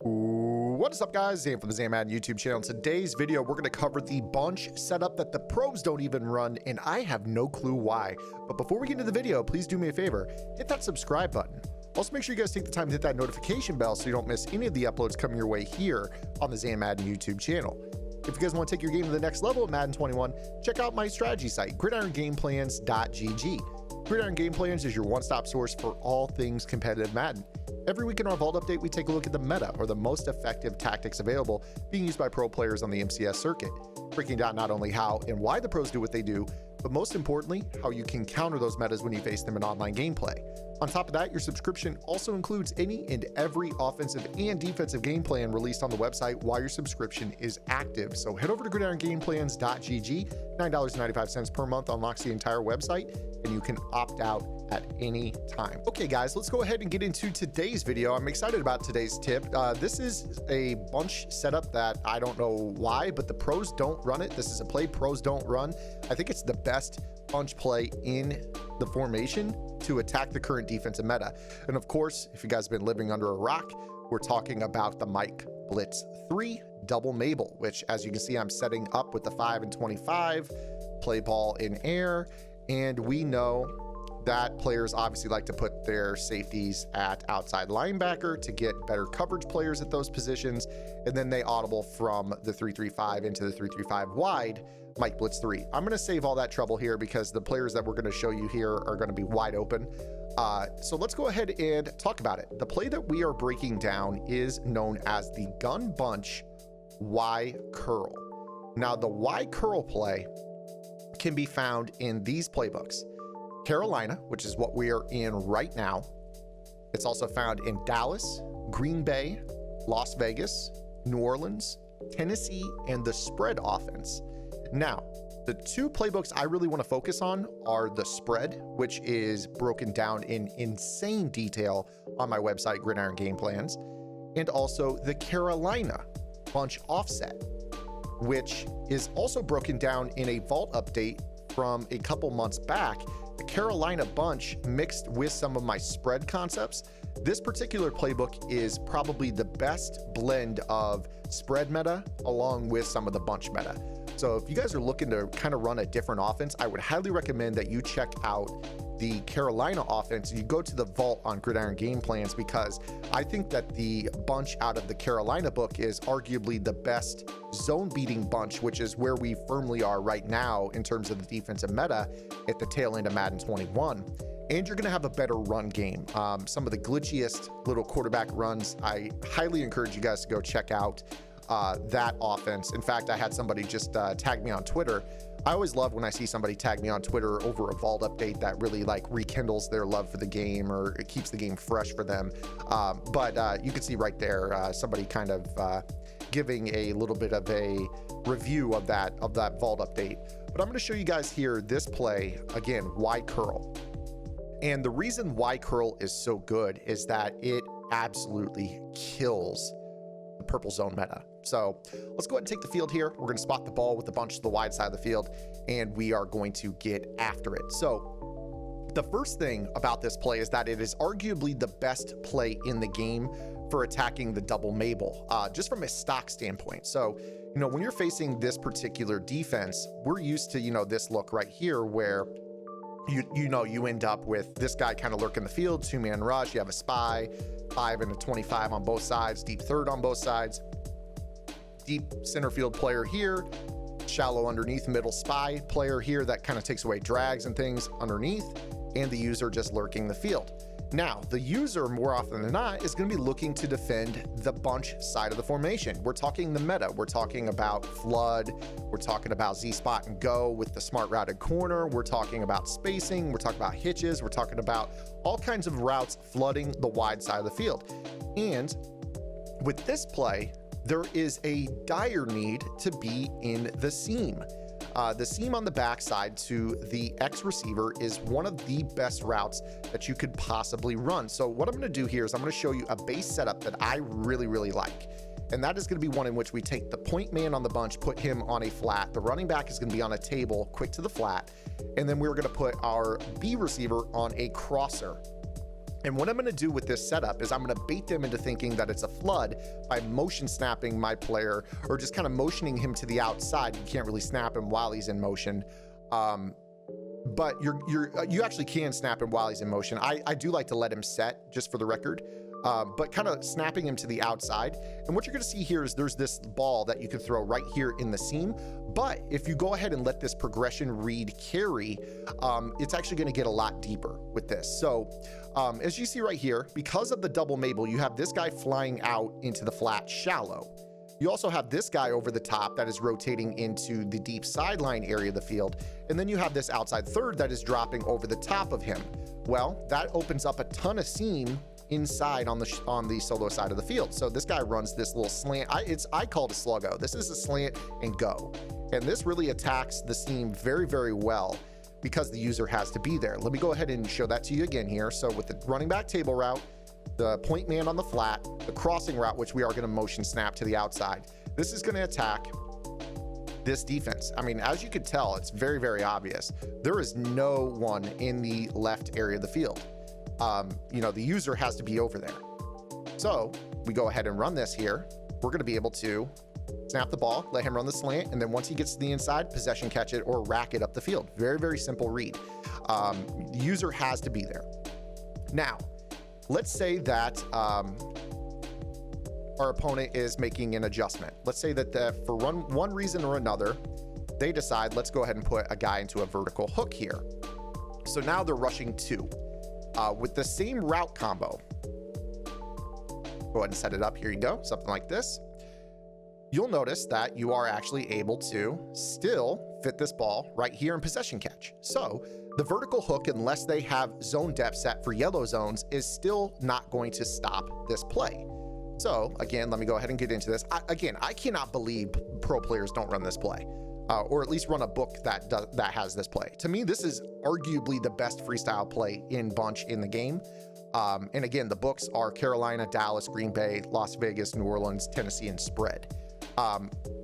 What is up, guys? Zan from the Madden YouTube channel. In today's video, we're going to cover the bunch setup that the pros don't even run, and I have no clue why. But before we get into the video, please do me a favor, hit that subscribe button. Also, make sure you guys take the time to hit that notification bell so you don't miss any of the uploads coming your way here on the Zan Madden YouTube channel. If you guys want to take your game to the next level at Madden 21, check out my strategy site, gridirongameplans.gg. Gridiron Game Plans is your one-stop source for all things competitive Madden. Every week in our Vault Update, we take a look at the meta, or the most effective tactics available being used by pro players on the MCS circuit, breaking down not only how and why the pros do what they do, but most importantly, how you can counter those metas when you face them in online gameplay. On top of that, your subscription also includes any and every offensive and defensive game plan released on the website while your subscription is active. So head over to gridirongameplans.gg. $9.95 per month unlocks the entire website, and you can opt out at any time. Okay, guys, let's go ahead and get into today's video. I'm excited about today's tip. This is a bunch setup that I don't know why, but the pros don't run it. This is a play pros don't run. I think it's the best bunch play in the formation to attack the current defensive meta. And of course, if you guys have been living under a rock, we're talking about the Mike Blitz 3 double Mabel, which, as you can see, I'm setting up with the 5 and 25, play ball in air, and we know that players obviously like to put their safeties at outside linebacker to get better coverage players at those positions, and then they audible from the 3-3-5 into the 3-3-5 wide Mike Blitz 3. I'm going to save all that trouble here because the players that we're going to show you here are going to be wide open. So let's go ahead and talk about it. The play that we are breaking down is known as the gun bunch Y curl. Now, the Y curl play can be found in these playbooks: Carolina, which is what we are in right now. It's also found in Dallas, Green Bay, Las Vegas, New Orleans, Tennessee, and the spread offense. Now, the two playbooks I really want to focus on are the spread, which is broken down in insane detail on my website, Gridiron Game Plans, and also the Carolina bunch offset, which is also broken down in a Vault update from a couple months back. The Carolina bunch mixed with some of my spread concepts. This particular playbook is probably the best blend of spread meta along with some of the bunch meta. So if you guys are looking to kind of run a different offense, I would highly recommend that you check out the Carolina offense and you go to the Vault on Gridiron Game Plans, because I think that the bunch out of the Carolina book is arguably the best zone beating bunch, which is where we firmly are right now in terms of the defensive meta at the tail end of Madden 21. And you're going to have a better run game. Some of the glitchiest little quarterback runs, I highly encourage you guys to go check out that offense. In fact, I had somebody just tag me on Twitter. I always love when I see somebody tag me on Twitter over a Vault update that really like rekindles their love for the game, or it keeps the game fresh for them. But you can see right there somebody kind of giving a little bit of a review of that Vault update. But I'm going to show you guys here this play again, Y curl. And the reason Y curl is so good is that it absolutely kills the purple zone meta. So let's go ahead and take the field here. We're going to spot the ball with the bunch to the wide side of the field, and we are going to get after it. So the first thing about this play is that it is arguably the best play in the game for attacking the double Mabel, just from a stock standpoint. So, you know, when you're facing this particular defense, we're used to, you know, this look right here where you end up with this guy kind of lurking the field, two-man rush. You have a spy, 5 and a 25 on both sides, deep third on both sides, deep center field player here, shallow underneath middle spy player here that kind of takes away drags and things underneath, and the user just lurking the field. Now, the user, more often than not, is going to be looking to defend the bunch side of the formation. We're talking the meta. We're talking about flood. We're talking about Z-spot and go with the smart routed corner. We're talking about spacing. We're talking about hitches. We're talking about all kinds of routes flooding the wide side of the field. And with this play, there is a dire need to be in the seam. The seam on the backside to the X receiver is one of the best routes that you could possibly run. So what I'm going to do here is I'm going to show you a base setup that I really, really like. And that is going to be one in which we take the point man on the bunch, put him on a flat. The running back is going to be on a table, quick to the flat. And then we're going to put our B receiver on a crosser. And what I'm going to do with this setup is I'm going to bait them into thinking that it's a flood by motion snapping my player, or just kind of motioning him to the outside. You can't really snap him while he's in motion. But you actually can snap him while he's in motion. I do like to let him set, just for the record, but kind of snapping him to the outside. And what you're going to see here is there's this ball that you can throw right here in the seam. But if you go ahead and let this progression read carry, it's actually going to get a lot deeper with this. So as you see right here, because of the double Mabel, you have this guy flying out into the flat shallow. You also have this guy over the top that is rotating into the deep sideline area of the field. And then you have this outside third that is dropping over the top of him. Well, that opens up a ton of seam inside on the solo side of the field. So this guy runs this little slant. I call it a sluggo. This is a slant and go. And this really attacks the seam very, very well because the user has to be there. Let me go ahead and show that to you again here. So with the running back table route, the point man on the flat, the crossing route, which we are going to motion snap to the outside. This is going to attack this defense. I mean, as you could tell, it's very, very obvious. There is no one in the left area of the field. The user has to be over there. So we go ahead and run this here. We're going to be able to snap the ball, let him run the slant, and then once he gets to the inside, possession catch it or rack it up the field. Very, very simple read. The user has to be there. Now, let's say that our opponent is making an adjustment. Let's say that for one reason or another, they decide, let's go ahead and put a guy into a vertical hook here. So now they're rushing two. With the same route combo, go ahead and set it up. Here you go, something like this. You'll notice that you are actually able to still fit this ball right here in possession catch. So the vertical hook, unless they have zone depth set for yellow zones, is still not going to stop this play. So again, let me go ahead and get into this. I cannot believe pro players don't run this play, or at least run a book that has this play. To me, this is arguably the best freestyle play in bunch in the game. And again, the books are Carolina, Dallas, Green Bay, Las Vegas, New Orleans, Tennessee, and spread.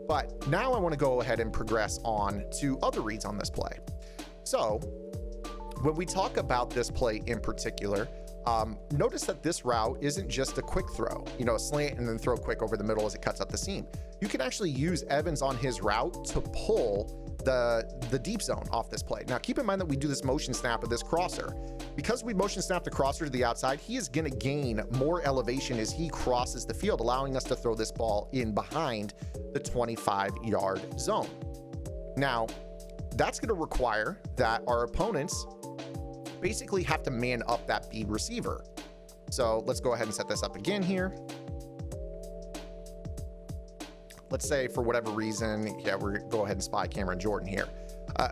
But now I want to go ahead and progress on to other reads on this play. So when we talk about this play in particular, notice that this route isn't just a quick throw, a slant and then throw quick over the middle as it cuts up the seam. You can actually use Evans on his route to pull the deep zone off this play. Now, keep in mind that we do this motion snap of this crosser. Because we motion snap the crosser to the outside, he is going to gain more elevation as he crosses the field, allowing us to throw this ball in behind the 25-yard zone. Now, that's going to require that our opponents basically have to man up that B receiver. So let's go ahead and set this up again here. Let's say for whatever reason, we're gonna go ahead and spy Cameron Jordan here.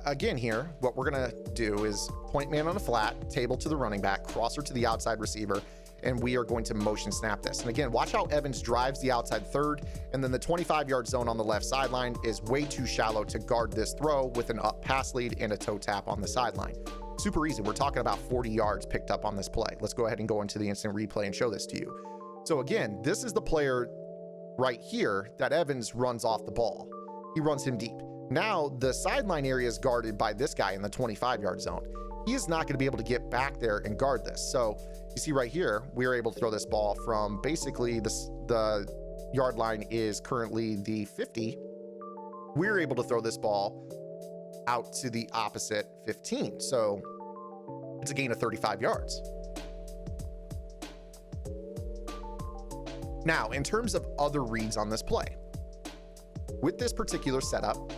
Again here, what we're gonna do is point man on a flat, table to the running back, crosser to the outside receiver, and we are going to motion snap this. And again, watch how Evans drives the outside third, and then the 25-yard zone on the left sideline is way too shallow to guard this throw with an up pass lead and a toe tap on the sideline. Super easy. We're talking about 40 yards picked up on this play. Let's go ahead and go into the instant replay and show this to you. So again, this is the player right here that Evans runs off the ball. He runs him deep. Now the sideline area is guarded by this guy in the 25-yard zone. He is not going to be able to get back there and guard this. So you see right here, we are able to throw this ball from basically the yard line is currently the 50. We're able to throw this ball out to the opposite 15. So it's a gain of 35 yards. Now, in terms of other reads on this play, with this particular setup,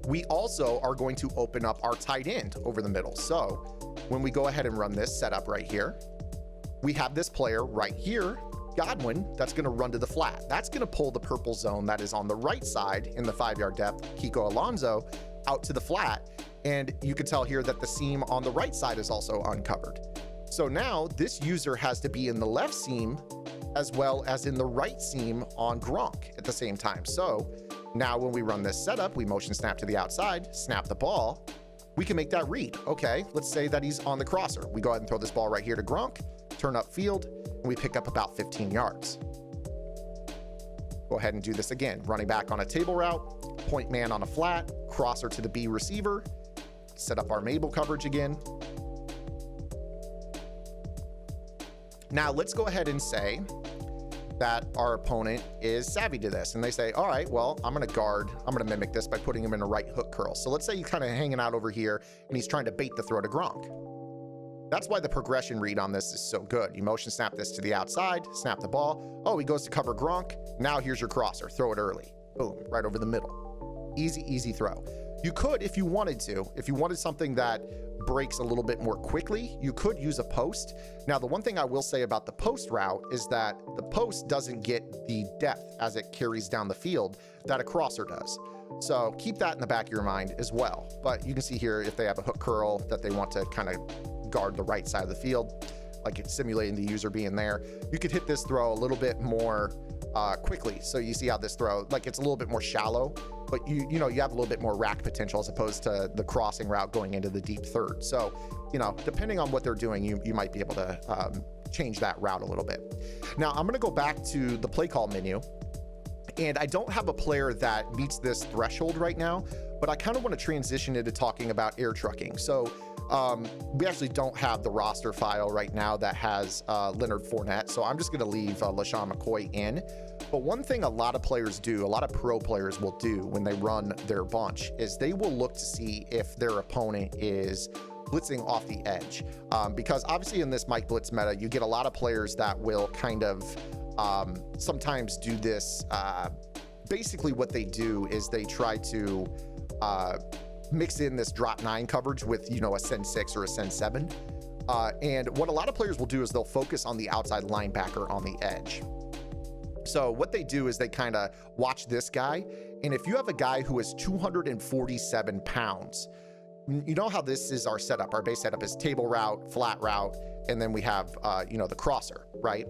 we also are going to open up our tight end over the middle. So when we go ahead and run this setup right here, we have this player right here, Godwin, that's going to run to the flat. That's going to pull the purple zone that is on the right side in the 5-yard depth, Kiko Alonso, out to the flat. And you can tell here that the seam on the right side is also uncovered. So now this user has to be in the left seam as well as in the right seam on Gronk at the same time. So now when we run this setup, we motion snap to the outside, snap the ball, we can make that read. Okay, let's say that he's on the crosser. We go ahead and throw this ball right here to Gronk, turn up field, and we pick up about 15 yards. Go ahead and do this again. Running back on a table route, point man on a flat, crosser to the B receiver, set up our Mabel coverage again. Now let's go ahead and say that our opponent is savvy to this, and they say, all right, well, I'm gonna mimic this by putting him in a right hook curl. So let's say he's kind of hanging out over here and he's trying to bait the throw to Gronk. That's why the progression read on this is so good. You motion snap this to the outside, snap the ball. Oh, he goes to cover Gronk. Now here's your crosser, throw it early. Boom, right over the middle. Easy, easy throw. You could, if you wanted to, if you wanted something that breaks a little bit more quickly, you could use a post. Now, the one thing I will say about the post route is that the post doesn't get the depth as it carries down the field that a crosser does. So keep that in the back of your mind as well. But you can see here, if they have a hook curl that they want to kind of guard the right side of the field, like it's simulating the user being there, you could hit this throw a little bit more quickly. So you see how this throw, like it's a little bit more shallow, but you have a little bit more rack potential as opposed to the crossing route going into the deep third. So, depending on what they're doing, you might be able to change that route a little bit. Now I'm going to go back to the play call menu, and I don't have a player that meets this threshold right now, but I kind of want to transition into talking about air trucking. So we actually don't have the roster file right now that has Leonard Fournette, so I'm just going to leave LaShawn McCoy in. But one thing a lot of players do, a lot of pro players will do when they run their bunch, is they will look to see if their opponent is blitzing off the edge. Because obviously in this Mike Blitz meta, you get a lot of players that will kind of sometimes do this. Basically what they do is they try to mix in this drop 9 coverage with, a send 6 or a send 7. And what a lot of players will do is they'll focus on the outside linebacker on the edge. So what they do is they kind of watch this guy. And if you have a guy who is 247 pounds, you know how this is our setup. Our base setup is table route, flat route, and then we have, the crosser, right?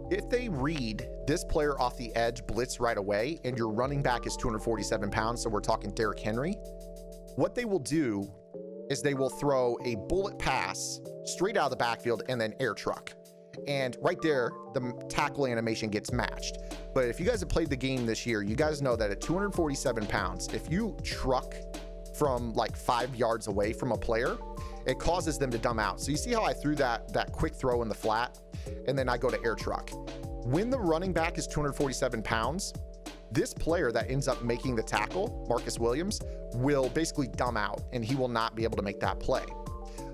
If they read this player off the edge blitz right away, and your running back is 247 pounds, so we're talking Derrick Henry, what they will do is they will throw a bullet pass straight out of the backfield and then air truck. And right there, the tackle animation gets matched. But if you guys have played the game this year, you guys know that at 247 pounds, if you truck from like 5 yards away from a player, it causes them to dumb out. So you see how I threw that quick throw in the flat, and then I go to air truck. When the running back is 247 pounds, this player that ends up making the tackle, Marcus Williams, will basically dumb out, and he will not be able to make that play.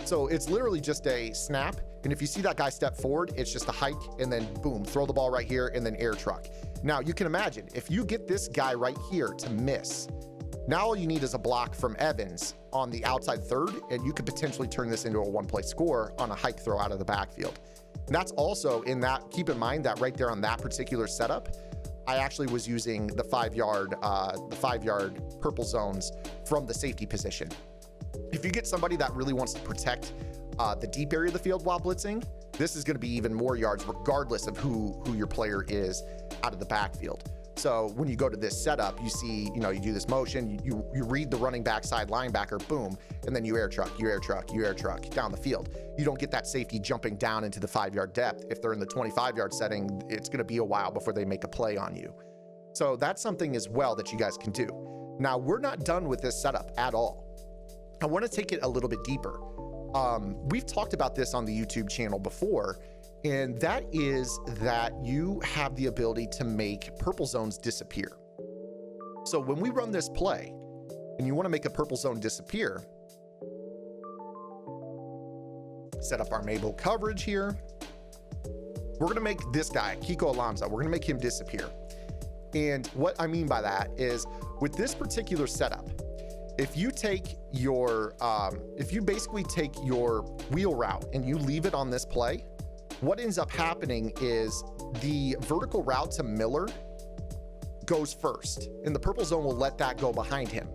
So it's literally just a snap, and if you see that guy step forward, it's just a hike, and then boom, throw the ball right here, and then air truck. Now you can imagine, if you get this guy right here to miss, now all you need is a block from Evans on the outside third, and you could potentially turn this into a one-play score on a hike throw out of the backfield. And that's also in that, keep in mind that right there on that particular setup, I actually was using the 5 yard purple zones from the safety position. If you get somebody that really wants to protect the deep area of the field while blitzing, this is going to be even more yards regardless of who your player is out of the backfield. So when you go to this setup, you see, you do this motion, you read the running back side linebacker, boom, and then you air truck down the field. You don't get that safety jumping down into the 5 yard depth. If they're in the 25 yard setting, it's going to be a while before they make a play on you. So that's something as well that you guys can do. Now, we're not done with this setup at all. I want to take it a little bit deeper. We've talked about this on the YouTube channel before, and that is that you have the ability to make purple zones disappear. So when we run this play and you want to make a purple zone disappear, set up our Mabel coverage here. We're going to make this guy, Kiko Alonso, we're going to make him disappear. And what I mean by that is with this particular setup, if you basically take your wheel route and you leave it on this play, what ends up happening is the vertical route to Miller goes first, and the purple zone will let that go behind him.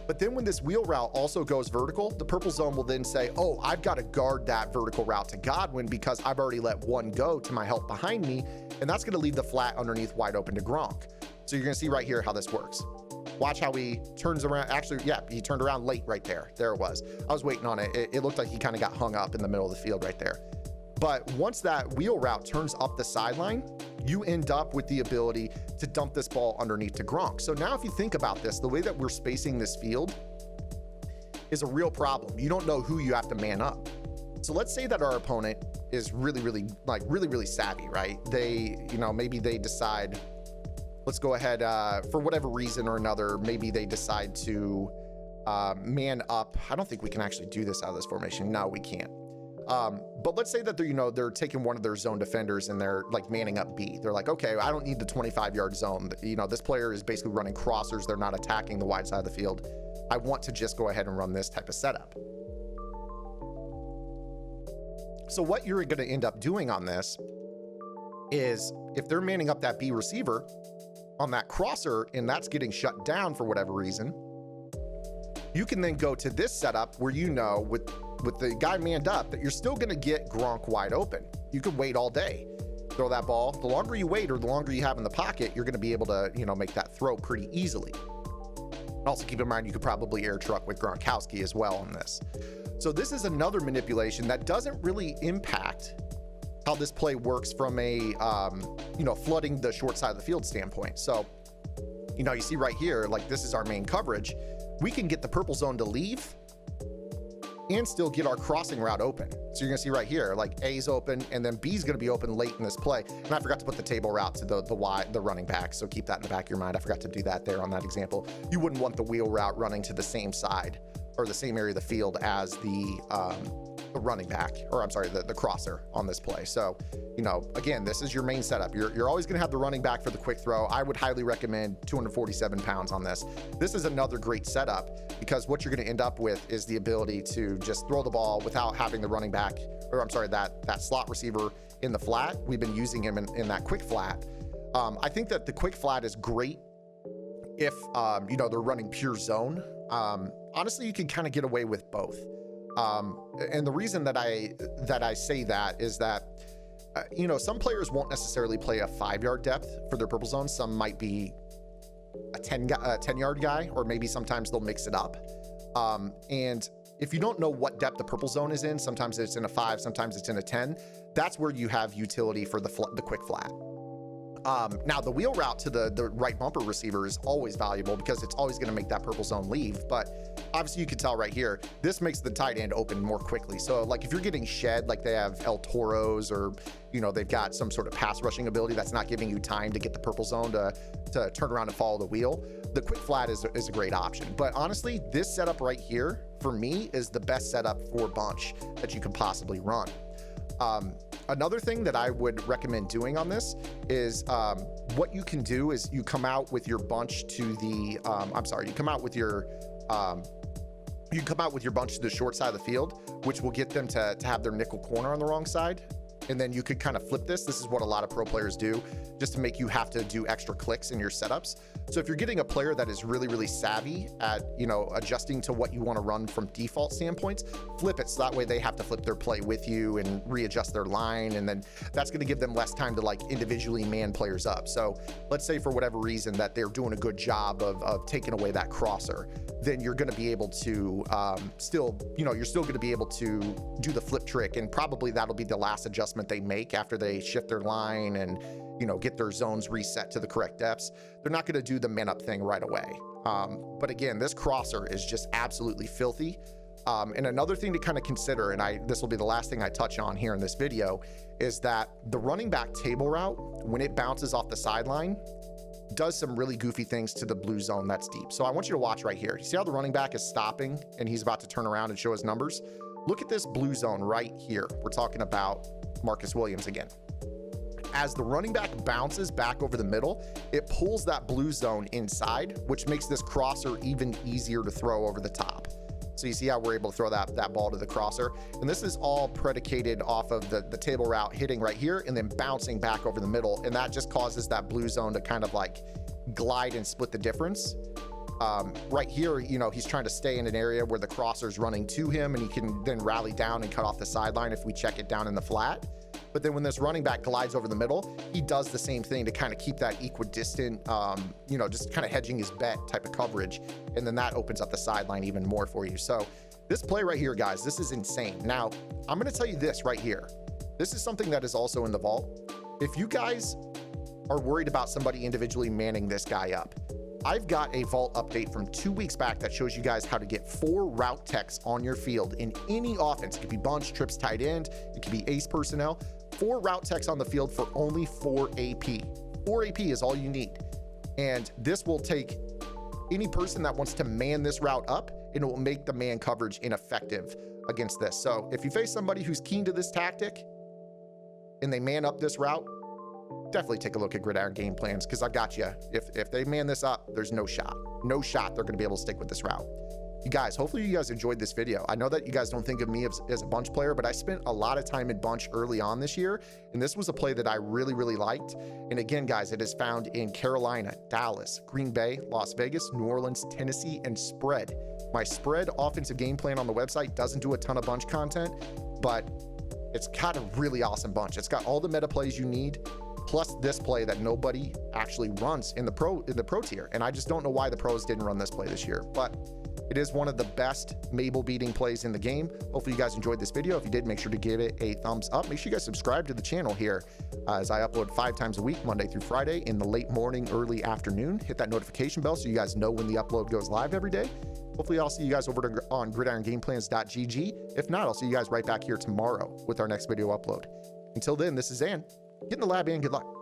But then when this wheel route also goes vertical, the purple zone will then say, oh, I've got to guard that vertical route to Godwin because I've already let one go to my help behind me, and that's going to leave the flat underneath wide open to Gronk. So you're going to see right here how this works. Watch how he turns around. Actually, yeah, he turned around late right there. There it was. I was waiting on it. It looked like he kind of got hung up in the middle of the field right there. But once that wheel route turns up the sideline, you end up with the ability to dump this ball underneath to Gronk. So now if you think about this, the way that we're spacing this field is a real problem. You don't know who you have to man up. So let's say that our opponent is really savvy, right? They, you know, maybe they decide, let's go ahead, for whatever reason or another, maybe they decide to man up. I don't think we can actually do this out of this formation. No, we can't. But let's say that they're, you know, they're taking one of their zone defenders and they're like manning up B. They're like, okay, I don't need the 25-yard zone. You know, this player is basically running crossers. They're not attacking the wide side of the field. I want to just go ahead and run this type of setup. So what you're going to end up doing on this is, if they're manning up that B receiver on that crosser and that's getting shut down for whatever reason, you can then go to this setup where, you know, with the guy manned up, that you're still going to get Gronk wide open. You could wait all day, throw that ball. The longer you wait or the longer you have in the pocket, you're going to be able to, you know, make that throw pretty easily. Also keep in mind, you could probably air truck with Gronkowski as well on this. So this is another manipulation that doesn't really impact how this play works from a, you know, flooding the short side of the field standpoint. So, you know, you see right here, like this is our main coverage. We can get the purple zone to leave and still get our crossing route open. So you're gonna see right here, like A's open and then B's gonna be open late in this play. And I forgot to put the table route to the running back. So keep that in the back of your mind. I forgot to do that there on that example. You wouldn't want the wheel route running to the same side or the same area of the field as the running back, or I'm sorry, the crosser on this play. So, you know, again, this is your main setup. You're always gonna have the running back for the quick throw. I would highly recommend 247 pounds on this. This is another great setup because what you're gonna end up with is the ability to just throw the ball without having the running back, or I'm sorry, that slot receiver in the flat. We've been using him in that quick flat. I think that the quick flat is great if, you know, they're running pure zone. Honestly, you can kind of get away with both. And the reason that I say that is that, you know, some players won't necessarily play a 5-yard depth for their purple zone. Some might be a 10-yard guy, or maybe sometimes they'll mix it up. And if you don't know what depth the purple zone is in, sometimes it's in a 5, sometimes it's in a 10. That's where you have utility for the quick flat. Now the wheel route to the right bumper receiver is always valuable because it's always going to make that purple zone leave. But obviously you can tell right here, this makes the tight end open more quickly. So like if you're getting shed, like they have El Toros, or, you know, they've got some sort of pass rushing ability that's not giving you time to get the purple zone to turn around and follow the wheel, the quick flat is a great option. But honestly, this setup right here for me is the best setup for bunch that you can possibly run. Another thing that I would recommend doing on this is, what you can do is you come out with your bunch to the, you come out with your bunch to the short side of the field, which will get them to have their nickel corner on the wrong side. And then you could kind of flip this. This is what a lot of pro players do, just to make you have to do extra clicks in your setups. So if you're getting a player that is really savvy at, you know, adjusting to what you want to run from default standpoints, flip it so that way they have to flip their play with you and readjust their line. And then that's going to give them less time to like individually man players up. So let's say for whatever reason that they're doing a good job of taking away that crosser, then you're going to be able to you're still going to be able to do the flip trick. And probably that'll be the last adjustment they make after they shift their line and, you know, get their zones reset to the correct depths. They're not going to do the man up thing right away. But again, this crosser is just absolutely filthy. And another thing to kind of consider, and this will be the last thing I touch on here in this video, is that the running back table route, when it bounces off the sideline, does some really goofy things to the blue zone that's deep. So I want you to watch right here. You see how the running back is stopping and he's about to turn around and show his numbers? Look at this blue zone right here. We're talking about Marcus Williams again. As the running back bounces back over the middle, it pulls that blue zone inside, which makes this crosser even easier to throw over the top. So you see how we're able to throw that ball to the crosser. And this is all predicated off of the table route hitting right here and then bouncing back over the middle. And that just causes that blue zone to kind of like glide and split the difference. Right here, you know, he's trying to stay in an area where the crosser's running to him and he can then rally down and cut off the sideline if we check it down in the flat. But then when this running back glides over the middle, he does the same thing to kind of keep that equidistant, you know, just kind of hedging his bet type of coverage. And then that opens up the sideline even more for you. So this play right here, guys, this is insane. Now, I'm going to tell you this right here. This is something that is also in the vault. If you guys are worried about somebody individually manning this guy up, I've got a vault update from 2 weeks back that shows you guys how to get 4 route techs on your field in any offense. It could be bunch, trips, tight end, it could be ace personnel. 4 route techs on the field for only 4 AP. 4 AP is all you need. And this will take any person that wants to man this route up, and it will make the man coverage ineffective against this. So if you face somebody who's keen to this tactic and they man up this route, definitely take a look at Gridiron Game Plans, because I got you. If they man this up, there's no shot they're going to be able to stick with this route. You guys, hopefully you guys enjoyed this video. I know that you guys don't think of me as a bunch player, but I spent a lot of time in bunch early on this year, and this was a play that I really liked. And again, guys, it is found in Carolina, Dallas, Green Bay, Las Vegas, New Orleans, Tennessee, and spread. My spread offensive game plan on the website doesn't do a ton of bunch content, but it's got a really awesome bunch. It's got all the meta plays you need, plus this play that nobody actually runs in the pro tier. And I just don't know why the pros didn't run this play this year, but it is one of the best Mabel beating plays in the game. Hopefully you guys enjoyed this video. If you did, make sure to give it a thumbs up. Make sure you guys subscribe to the channel here as I upload 5 times a week, Monday through Friday in the late morning, early afternoon. Hit that notification bell so you guys know when the upload goes live every day. Hopefully I'll see you guys over on gridirongameplans.gg. If not, I'll see you guys right back here tomorrow with our next video upload. Until then, this is Zan. Get in the lab and good luck.